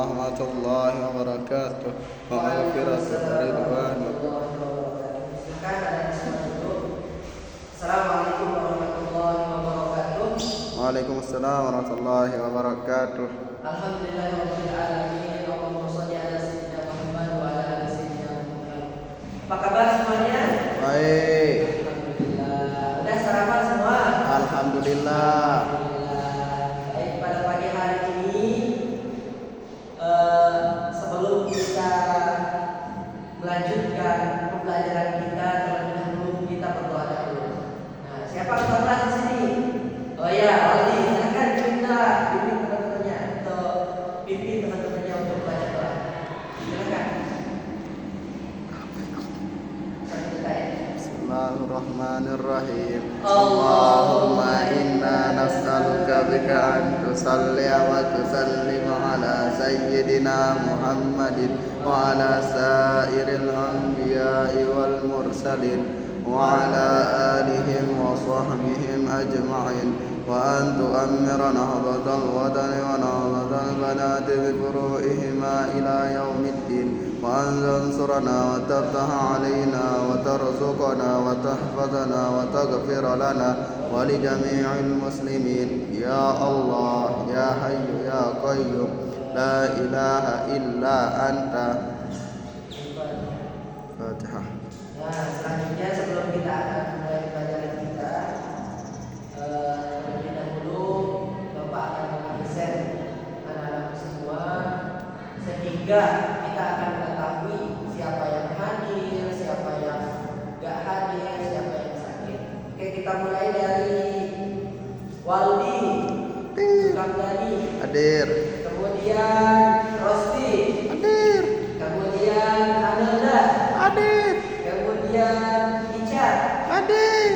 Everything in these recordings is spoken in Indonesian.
warahmatullahi wabarakatuh. Maghfiratuh wa ridwanuh. Assalamualaikum warahmatullahi wabarakatuh. Waalaikumsalam warahmatullahi wabarakatuh. Alhamdulillahirabbil alamin. Allahumma shalli ala sayyidina Muhammad wa ala ali sayyidina Muhammad. Apa kabar semuanya? Baik. Alhamdulillah. Udah sarapan semua? Alhamdulillah. Baik, pada pagi hari ini sebelum kita melanjutkan pembelajaran kita, terlebih dahulu kita berdoa dahulu. Nah, siapa ketua kelas di sini? Oh ya, Aldi, silakan kita pimpin teman-temannya atau pimpin teman-temannya untuk belajar doa. Silakan. Bismillahirrahmanirrahim. Allahumma inna nas'aluka bika an tusalli wa tusallim ala sayyidina Muhammadin wa ala sairil anbiya'i wal mursalin wa ala alihim wa sahbihim ajma'in wa an tu'ammira nahdatal wadani wa nahdatal banati bi furu'ihima ila yaumiddin وأن تنصرنا وتفتح علينا وترزقنا وتحفظنا وتغفر لنا ولجميع المسلمين يا الله يا حي يا قيوم لا إله إلا أنت. Fatihah. Nah, selanjutnya sebelum kita akan mulai pelajaran kita, terlebih dahulu Bapak akan mengabsen anak-anak semua sehingga kita akan mengetahui siapa yang hadir, siapa yang gak hadir, siapa yang sakit. Oke, kita mulai dari Waldi, Kamdani, Hadir. kemudian Rosti, Hadir. kemudian Ananda, Hadir. kemudian Icat, Hadir.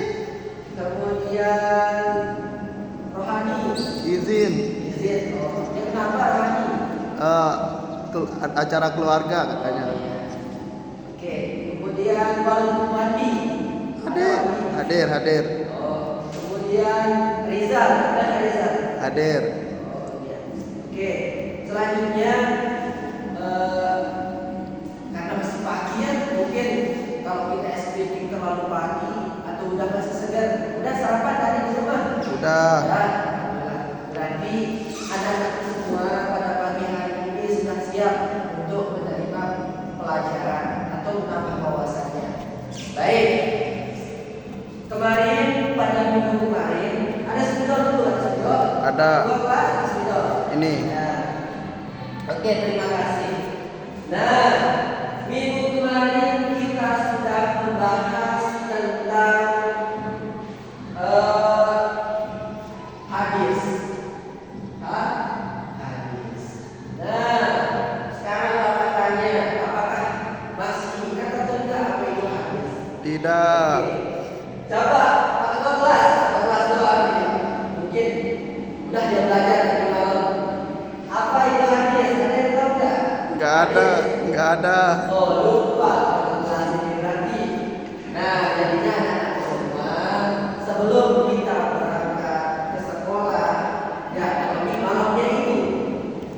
kemudian Rohani. Izin. Oh, yang kenapa Rohani? Acara keluarga katanya. Oke, kemudian Waldi. Hadir. Oh, kemudian Rizal, dan Rizal. Hadir. Oh, iya. Oke, selanjutnya karena masih pagi ya, mungkin kalau kita SPP terlalu pagi atau udah masih segar, udah sarapan tadi di rumah? Sudah. Berarti anak-anak semua pada pagi hari ini sudah siap untuk menerima pelajaran atau menambah wawasannya. Baik. Kemarin pada minggu kemarin ada spidol dulu, Ada. Dua kelas spidol. Ini. Ya. Oke, terima kasih. Nah, minggu kemarin kita sudah membahas tentang hadis. Hadis. Nah, sekarang Bapak tanya, apakah masih ingat atau tidak apa itu hadis? Tidak. Coba Pak Ketua kelas doang ini. Mungkin udah dia belajar dari malam. Apa itu hadis? Ada yang tahu nggak? Nggak ada. Oh, lupa kelas ini berarti. Nah, jadinya anak-anak semua sebelum kita berangkat ke sekolah, ya lebih malamnya itu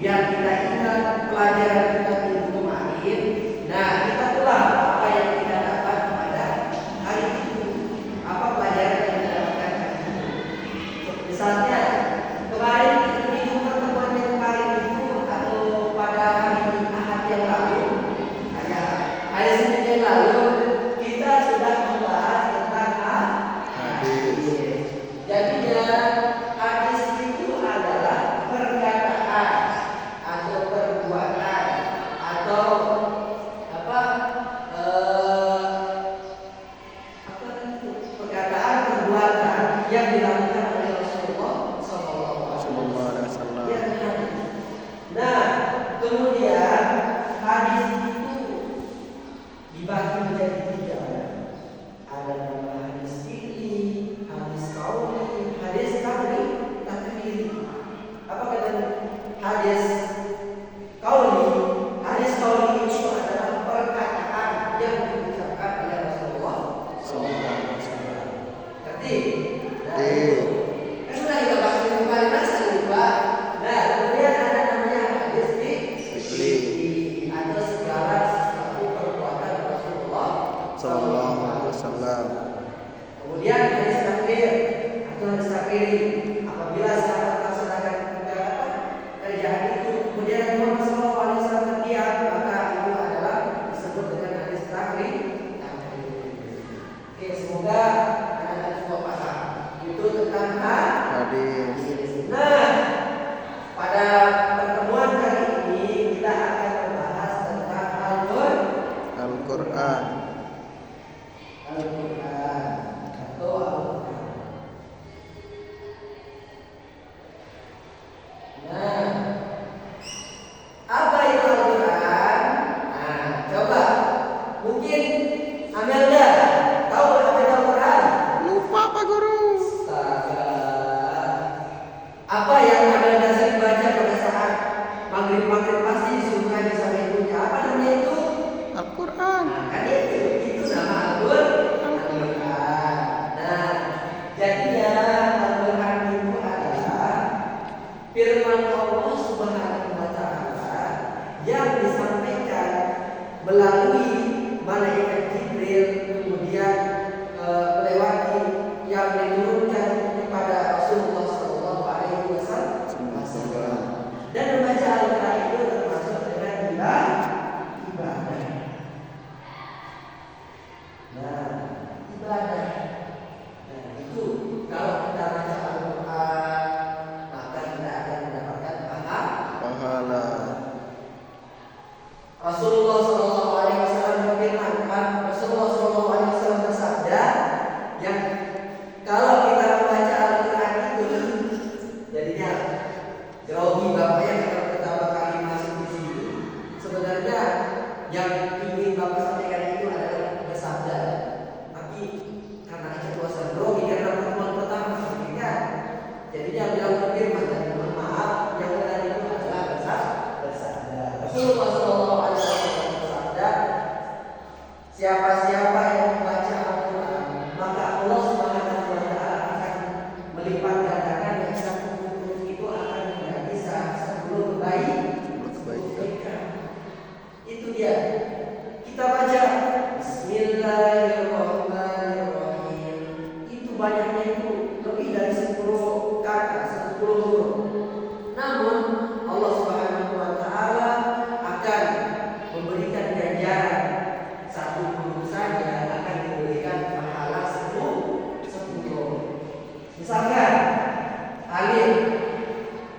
biar kita ingat pelajaran kita minggu kemarin. Nah, kita ulang apa yang kita dapat pada hari itu. Apa pelajaran yang kita dapatkan hari itu? Misalnya kemarin minggu pertemuan yang kemarin itu atau pada hari Ahad yang lalu, hari Senin yang lalu kita sudah membahas tentang hadis. Jadinya hadis itu adalah perkataan atau perbuatan atau apa itu perkataan perbuatan yang dilakukan oleh Rasulullah SAW. Ya, nah, kemudian hadis itu dibagi menjadi tiga. Ada nama hadis fi'li, hadis qauli, hadis takriri. Apa kata hadis qauli? Hadis qauli itu adalah perkataan yang diucapkan oleh Rasulullah SAW. Ngerti? Sudah kita bahas kemarin masa lupa. Nah, kemudian ada namanya hadis fi'li. kemudian Muhammad SAW terdiam, maka itu adalah disebut dengan hadis takrir. Oke, semoga anak-anak semua paham. Itu tentang hadis. Nah, pada pertemuan kali ini kita akan membahas tentang Al-Quran. Al-Quran. Atau Al-Quran. Nah, apa itu Al-Quran? Nah, coba. Mungkin Amelda tahu apa itu Al-Quran? Lupa Pak Guru. Apa yang Amelda sering baca pada saat maghrib pasti disuruh ngaji sama ibunya? Apa namanya itu? Al-Quran. Nah, kan itu nama Al-Quran. Nah, jadinya Al-Quran itu adalah firman Allah Subhanahu wa Ta'ala yang disampaikan melalui malaikat Jibril, kemudian melewati yang diturunkan kepada Rasulullah Sallallahu Alaihi Wasallam. Dan membaca Al-Quran itu termasuk dengan ibadah. Nah, ibadah. Nah, itu kalau kita baca Al-Quran, maka kita akan mendapatkan Pahala. Rasulullah Sallallahu Alaihi Wasallam memfirmankan, Rasulullah Sallallahu Alaihi Wasallam bersabda, yang kalau kita membaca Al-Quran itu, jadinya grogi bapak yang pertama kali masuk di sini. Sebenarnya yang ingin bapak sampaikan itu adalah bersabda, tapi karena keceplosan grogi karena pertemuan pertama akhirnya, jadinya bilang berfirman dan mohon maaf, yang benar itu adalah bersabda. Rasulullah Sallallahu Alaihi Wasallam bersabda, siapa-siapa yang membaca Al-Quran, maka Allah Subhanahu wa Ta'ala akan melipat gandakan yang satu huruf itu akan menjadi 10 kebaikan. Itu dia. Kita baca Bismillahirrahmanirrahim. Itu banyaknya itu lebih dari 10 kata, 10 huruf. Namun Allah Subhanahu wa Ta'ala akan memberikan ganjaran satu huruf saja akan diberikan pahala 10. Misalkan alif,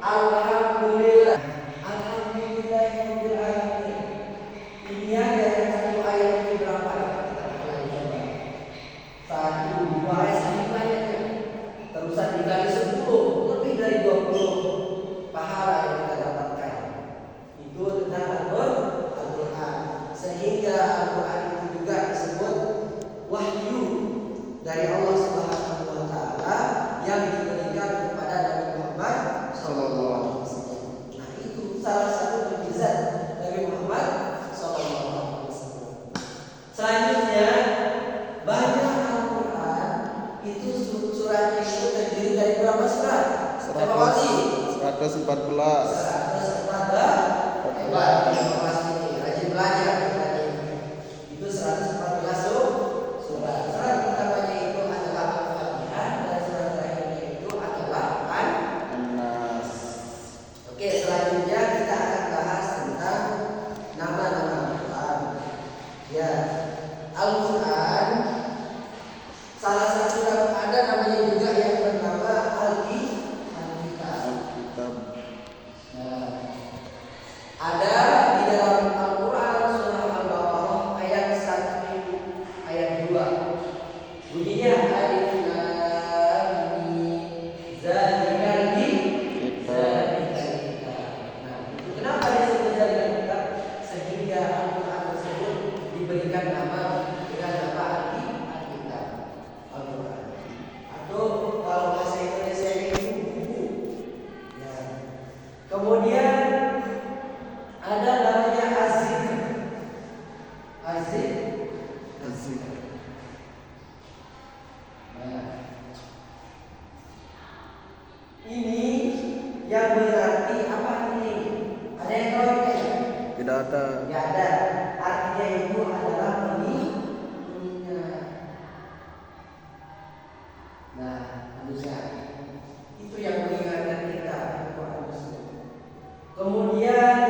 alhamdulillah, alhamdulillahirabbil alamin. Ini ada yang satu ayat ini berapa? Satu, dua ayat sedikit banyaknya. Terusan dikali 10, lebih dari 20 pahala yang kita dapatkan. Itu tentang Al-Quran. Sehingga Al-Quran itu juga disebut wahyu dari Allah Subhanahu wa Ta'ala yang diberikan kepada Nabi Muhammad Sallallahu Alaihi Wasallam. Nah, itu salah satu mukjizat Nabi Muhammad Sallallahu Alaihi Wasallam. Selanjutnya, baca Al-Quran itu suratnya itu terdiri dari berapa surat? 114. Rajin belajar itu 114 surat. Surat pertamanya itu adalah Al-Fatihah dan surat terakhirnya itu adalah An-Nas. Oke, selanjutnya kita akan bahas tentang nama-nama Al-Quran. Ya, Al-Quran salah satu ada namanya juga yang bernama Al-Kitab. Nah, ada di dalam Al-Quran surah Al-Baqarah ayat 1 ayat 2. Bunyinya alif lam mim zalikal kitab. Nah, itu kenapa disebut zalikal kitab? Sehingga Al-Quran tersebut diberikan nama dengan nama Al-Kitab. Al-Quran. Atau kalau bahasa Indonesia itu buku. Ya. Kemudian ada namanya Az-Zikr. Nah, ini yang berarti apa ini? Ada yang tahu tidak? Tidak ada. Tidak ada. Artinya itu adalah pengingat. Nah, manusia itu yang mengingatkan kita. Kemudian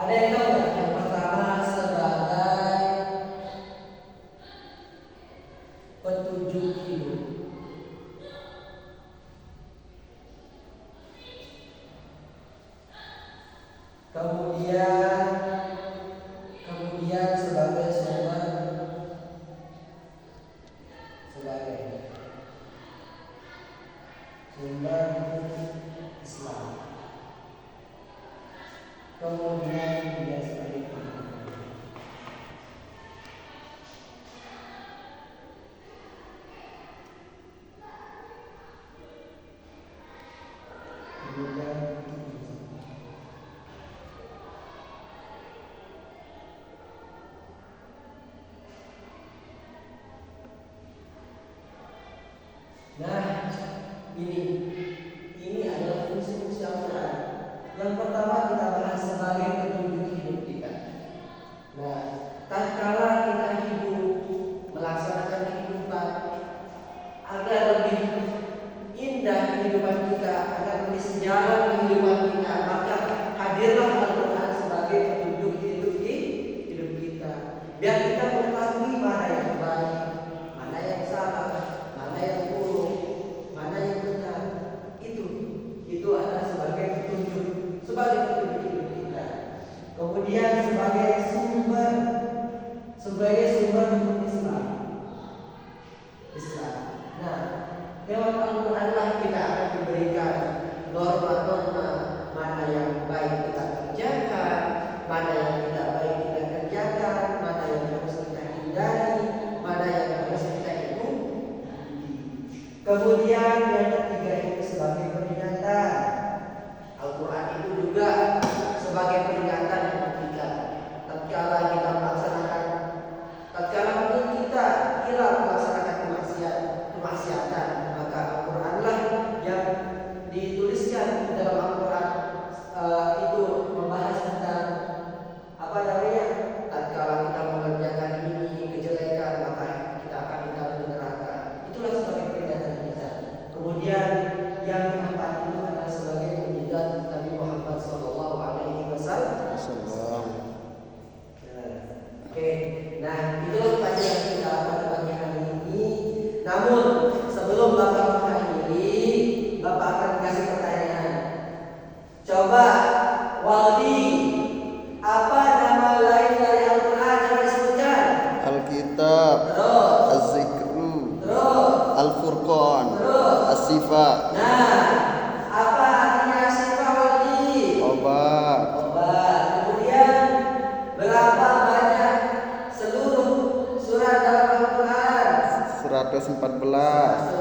Ada yang tahu nggak? Yang pertama sebagai petunjuk hidup. Kemudian sebagai sumber Islam. Kemudian dia sebagai Nah, ini adalah fungsi-fungsi Al-Quran. Yang pertama kita bahas sebagai petunjuk hidup kita. Nah, tatkala kita hidup melaksanakan kehidupan agar lebih indah kehidupan kita, agar lebih sejalan kehidupan kita, maka hadirlah Al-Quran sebagai petunjuk hidup kita. Biar kita mengetahui mana yang baik, mana yang salah, mana yang buruk, mana yang benar. Itu adalah sebagai petunjuk hidup kita. Kemudian sebagai sumber hidup Islam. Nah, lewat Al-Quran lah kita akan diberikan norma-norma mana yang baik kita kerjakan, mana yang tidak baik kita kerjakan, mana yang harus kita hindari, mana yang harus kita ikuti. Kemudian yang ketiga itu sebagai peringatan. Al-Quran itu juga sebagai peringatan untuk kita. Tatkala mungkin kita hilang melaksanakan kemaksiatan, maka Al-Quranlah yang dituliskan di dalam Al-Quran itu membahas tentang tatkala kita mengerjakan ini kejelekan, maka kita akan ditaruh di neraka. Itulah sebagai peringatan kita. Kemudian yang keempat itu adalah sebagai mukjizat Nabi Muhammad SAW. Oke, nah itulah pelajaran kita pada pagi hari ini. Namun sebelum Bapak mengakhiri, Bapak akan kasih pertanyaan. Coba Waldi, apa nama lain dari Al-Quran yang disebutkan? Alkitab, Terus, Az-Zikru, terus, Al-Furqan, terus. As-Sifa, Nah, apa artinya sifat Waldi? Obat, Kemudian berapa banyak seluruh surat dalam Al-Quran? 114,